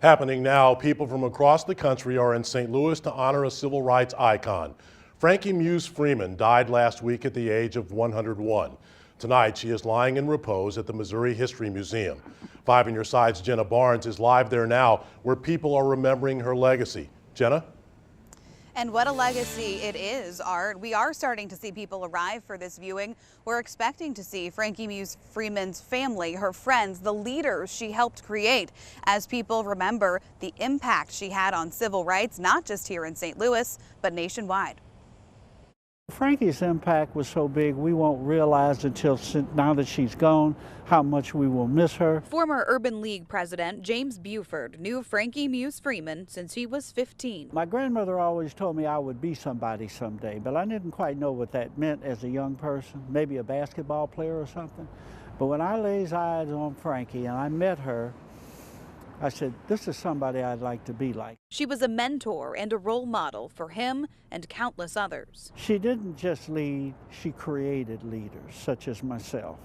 Happening now, people from across the country are in St. Louis to honor a civil rights icon. Frankie Muse Freeman died last week at the age of 101. Tonight, she is lying in repose at the Missouri History Museum. 5 on Your Side's Jenna Barnes is live there now, where people are remembering her legacy. Jenna? And what a legacy it is, Art. We are starting to see people arrive for this viewing. We're expecting to see Frankie Muse Freeman's family, her friends, the leaders she helped create, as people remember the impact she had on civil rights, not just here in St. Louis, but nationwide. Frankie's impact was so big we won't realize until now that she's gone how much we will miss her. Former Urban League president James Buford knew Frankie Muse Freeman since he was 15. My grandmother always told me I would be somebody someday, but I didn't quite know what that meant as a young person, maybe a basketball player or something. But when I laid eyes on Frankie and I met her, I said, this is somebody I'd like to be like. She was a mentor and a role model for him and countless others. She didn't just lead, she created leaders, such as myself.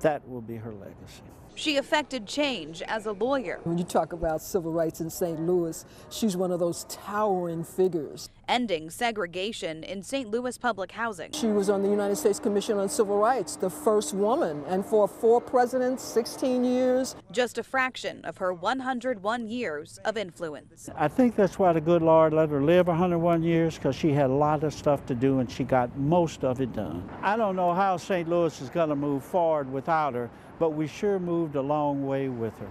That will be her legacy. She affected change as a lawyer. When you talk about civil rights in St. Louis, she's one of those towering figures. Ending segregation in St. Louis public housing. She was on the United States Commission on Civil Rights, the first woman, and for 4 presidents, 16 years. Just a fraction of her 101 years of influence. I think that's why the good Lord let her live 101 years, because she had a lot of stuff to do and she got most of it done. I don't know how St. Louis is going to move forward without her, but we sure moved a long way with her.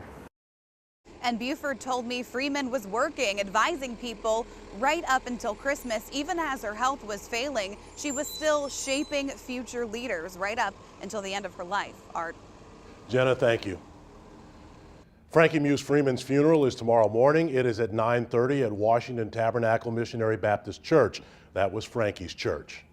And Buford told me Freeman was working, advising people right up until Christmas. Even as her health was failing, she was still shaping future leaders right up until the end of her life. Art. Jenna, thank you. Frankie Muse Freeman's funeral is tomorrow morning. It is at 9:30 at Washington Tabernacle Missionary Baptist Church. That was Frankie's church.